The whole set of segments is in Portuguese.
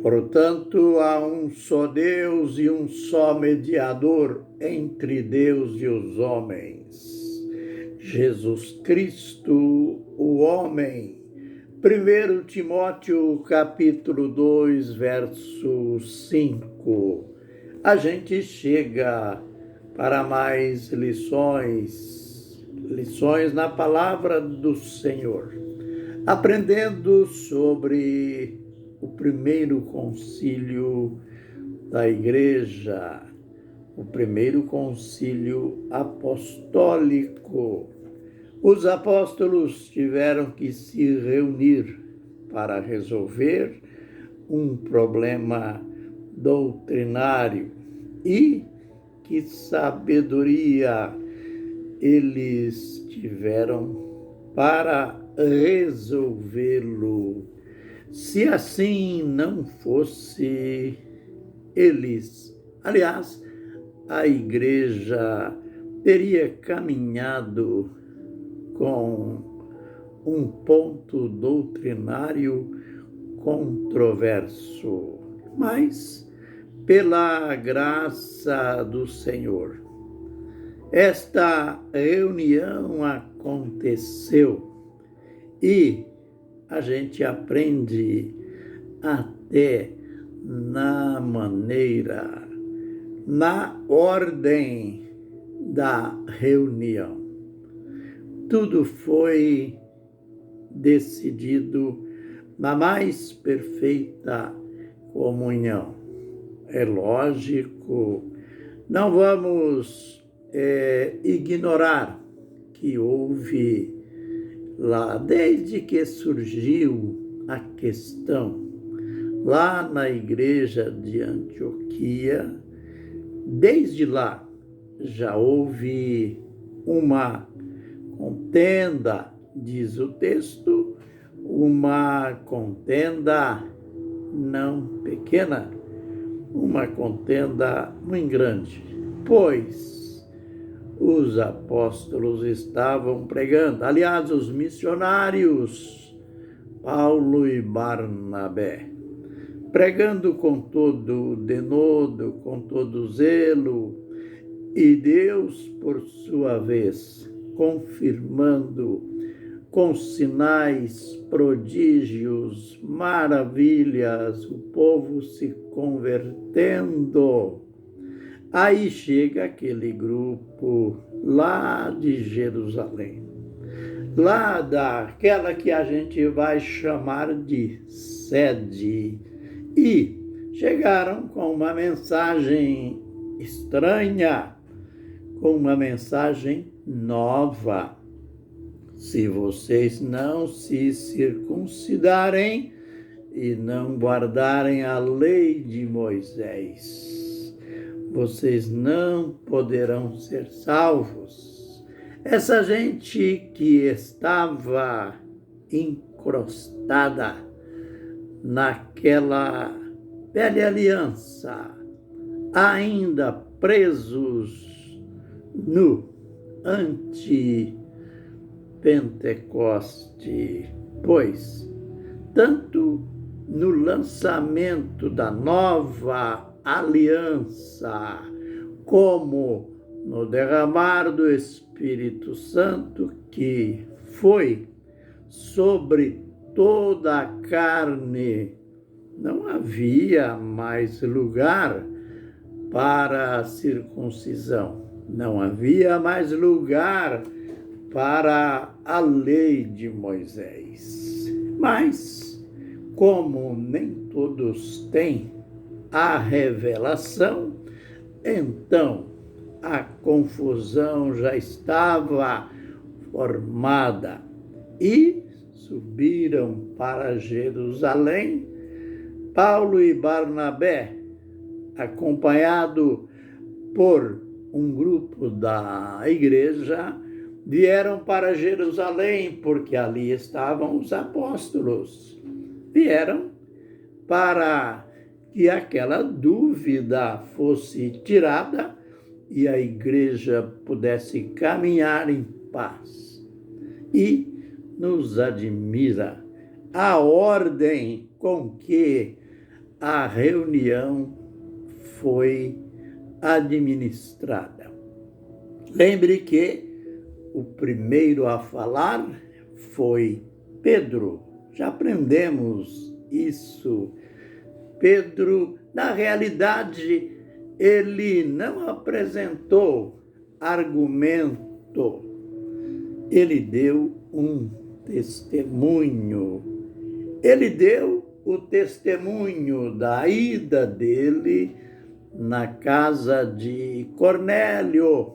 Portanto, há um só Deus e um só mediador entre Deus e os homens, Jesus Cristo, o homem. 1 Timóteo, capítulo 2, verso 5. A gente chega para mais lições na palavra do Senhor, aprendendo sobre o primeiro concílio da igreja, o primeiro concílio apostólico. Os apóstolos tiveram que se reunir para resolver um problema doutrinário. E que sabedoria eles tiveram para resolvê-lo. Se assim não fosse eles, aliás, a igreja teria caminhado com um ponto doutrinário controverso. Mas, pela graça do Senhor, esta reunião aconteceu e a gente aprende até na maneira, na ordem da reunião. Tudo foi decidido na mais perfeita comunhão. É lógico, não vamos ignorar que houve lá, desde que surgiu a questão, lá na igreja de Antioquia, desde lá já houve uma contenda, diz o texto, uma contenda não pequena, uma contenda muito grande, pois os apóstolos estavam pregando, aliás, os missionários, Paulo e Barnabé, pregando com todo denodo, com todo zelo, e Deus, por sua vez, confirmando com sinais, prodígios, maravilhas, o povo se convertendo. Aí chega aquele grupo lá de Jerusalém, lá daquela que a gente vai chamar de sede, e chegaram com uma mensagem estranha, com uma mensagem nova. Se vocês não se circuncidarem e não guardarem a lei de Moisés, vocês não poderão ser salvos. Essa gente que estava encrostada naquela velha aliança, ainda presos no anti-Pentecoste, pois tanto no lançamento da nova aliança, como no derramar do Espírito Santo, que foi sobre toda a carne, não havia mais lugar para a circuncisão, não havia mais lugar para a lei de Moisés. Mas, como nem todos têm a revelação, então a confusão já estava formada e subiram para Jerusalém Paulo e Barnabé, acompanhado por um grupo da igreja, vieram para Jerusalém, porque ali estavam os apóstolos. Vieram para que aquela dúvida fosse tirada e a igreja pudesse caminhar em paz. E nos admira a ordem com que a reunião foi administrada. Lembre que o primeiro a falar foi Pedro. Já aprendemos isso. Pedro, na realidade, ele não apresentou argumento. Ele deu um testemunho. Ele deu o testemunho da ida dele na casa de Cornélio.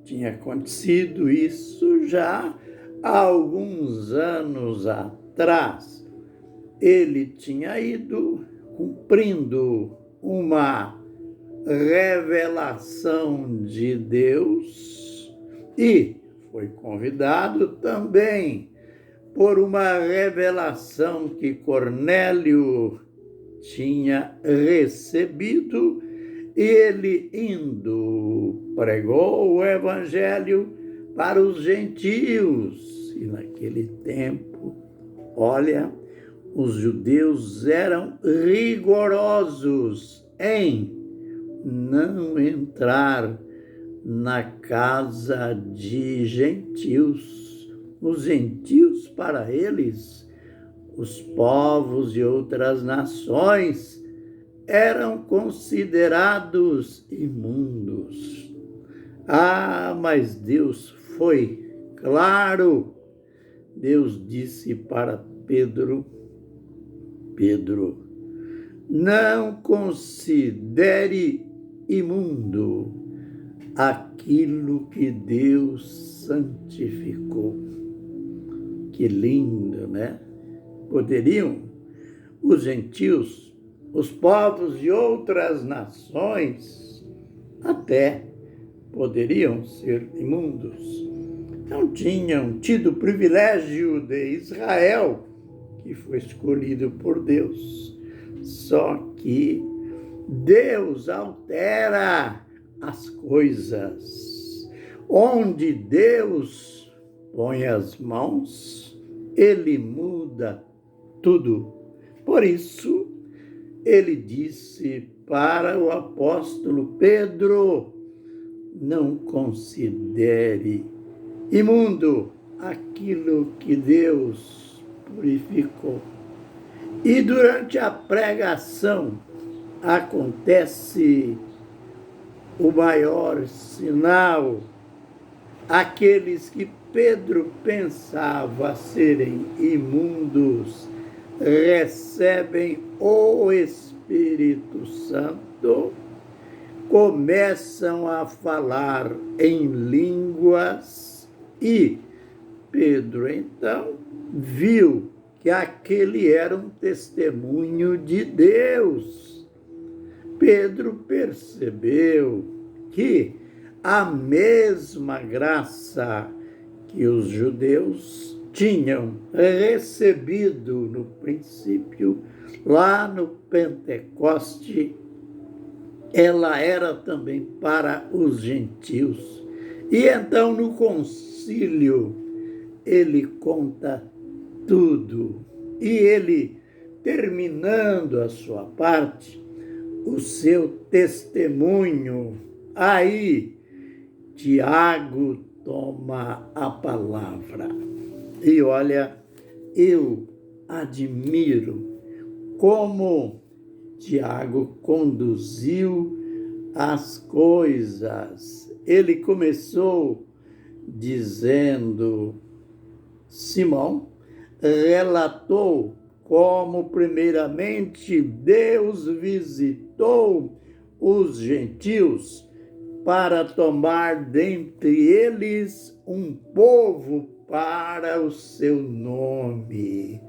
Tinha acontecido isso já há alguns anos atrás. Ele tinha ido cumprindo uma revelação de Deus e foi convidado também por uma revelação que Cornélio tinha recebido, e ele indo pregou o evangelho para os gentios. E naquele tempo, olha, os judeus eram rigorosos em não entrar na casa de gentios. Os gentios, para eles, os povos de outras nações, eram considerados imundos. Mas Deus foi claro. Deus disse para Pedro: Pedro, não considere imundo aquilo que Deus santificou. Que lindo, né? Poderiam os gentios, os povos de outras nações, até poderiam ser imundos. Não tinham tido o privilégio de Israel, que foi escolhido por Deus. Só que Deus altera as coisas. Onde Deus põe as mãos, Ele muda tudo. Por isso, ele disse para o apóstolo Pedro: não considere imundo aquilo que Deus purificou. E durante a pregação acontece o maior sinal. Aqueles que Pedro pensava serem imundos recebem o Espírito Santo, começam a falar em línguas e Pedro, então, viu que aquele era um testemunho de Deus. Pedro percebeu que a mesma graça que os judeus tinham recebido no princípio, lá no Pentecoste, ela era também para os gentios. E então, no concílio, ele conta tudo. E ele, terminando a sua parte, o seu testemunho, aí Tiago toma a palavra. E olha, eu admiro como Tiago conduziu as coisas. Ele começou dizendo: Simão relatou como, primeiramente, Deus visitou os gentios para tomar dentre eles um povo para o seu nome.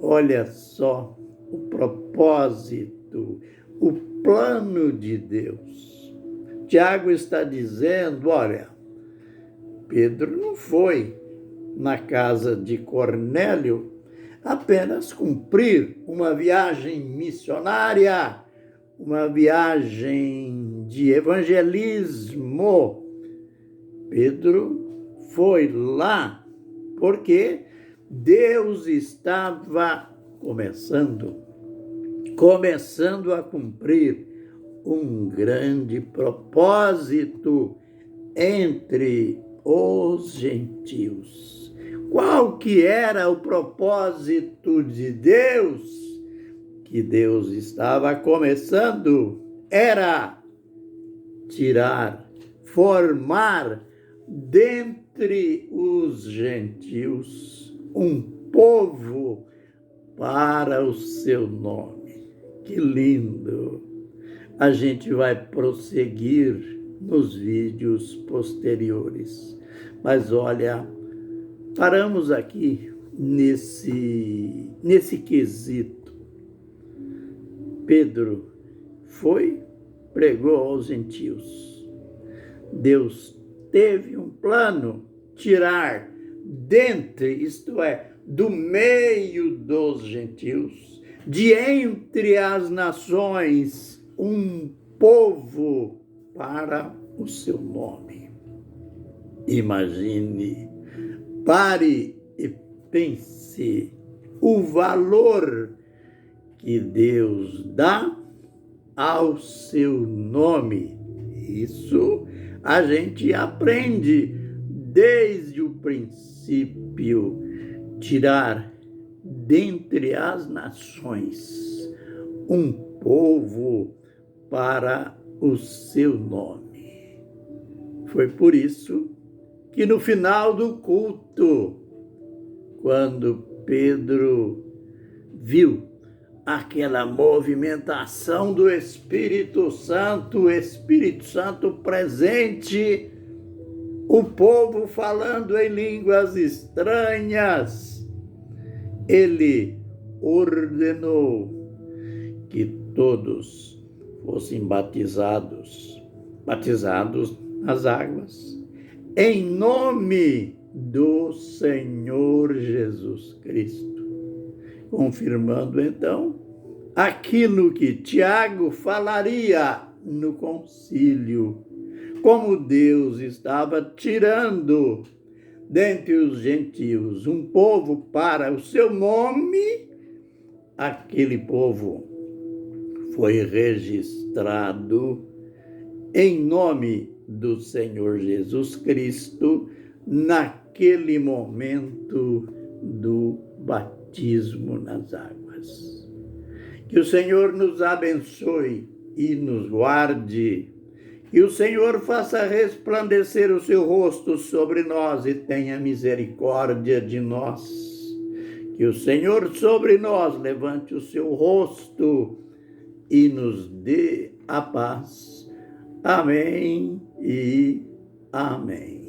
Olha só o propósito, o plano de Deus. Tiago está dizendo: olha, Pedro não foi na casa de Cornélio apenas cumprir uma viagem missionária, uma viagem de evangelismo. Pedro foi lá porque Deus estava começando começando a cumprir um grande propósito entre os gentios. Qual que era o propósito de Deus? Que Deus estava começando era tirar, formar dentre os gentios um povo para o seu nome. Que lindo! A gente vai prosseguir nos vídeos posteriores. Mas olha, paramos aqui nesse quesito. Pedro foi, pregou aos gentios. Deus teve um plano, tirar dentre, isto é, do meio dos gentios, de entre as nações, um povo para o seu nome. Imagine, pare e pense o valor que Deus dá ao seu nome. Isso a gente aprende desde o princípio, tirar dentre as nações um povo para o seu nome. Foi por isso que no final do culto, quando Pedro viu aquela movimentação do Espírito Santo presente, o povo falando em línguas estranhas, ele ordenou que todos fossem batizados nas águas, em nome do Senhor Jesus Cristo, confirmando então aquilo que Tiago falaria no concílio, como Deus estava tirando dentre os gentios um povo para o seu nome. Aquele povo foi registrado em nome do Senhor Jesus Cristo naquele momento do batismo nas águas. Que o Senhor nos abençoe e nos guarde. Que o Senhor faça resplandecer o seu rosto sobre nós e tenha misericórdia de nós. Que o Senhor sobre nós levante o seu rosto e nos dê a paz. Amém e amém.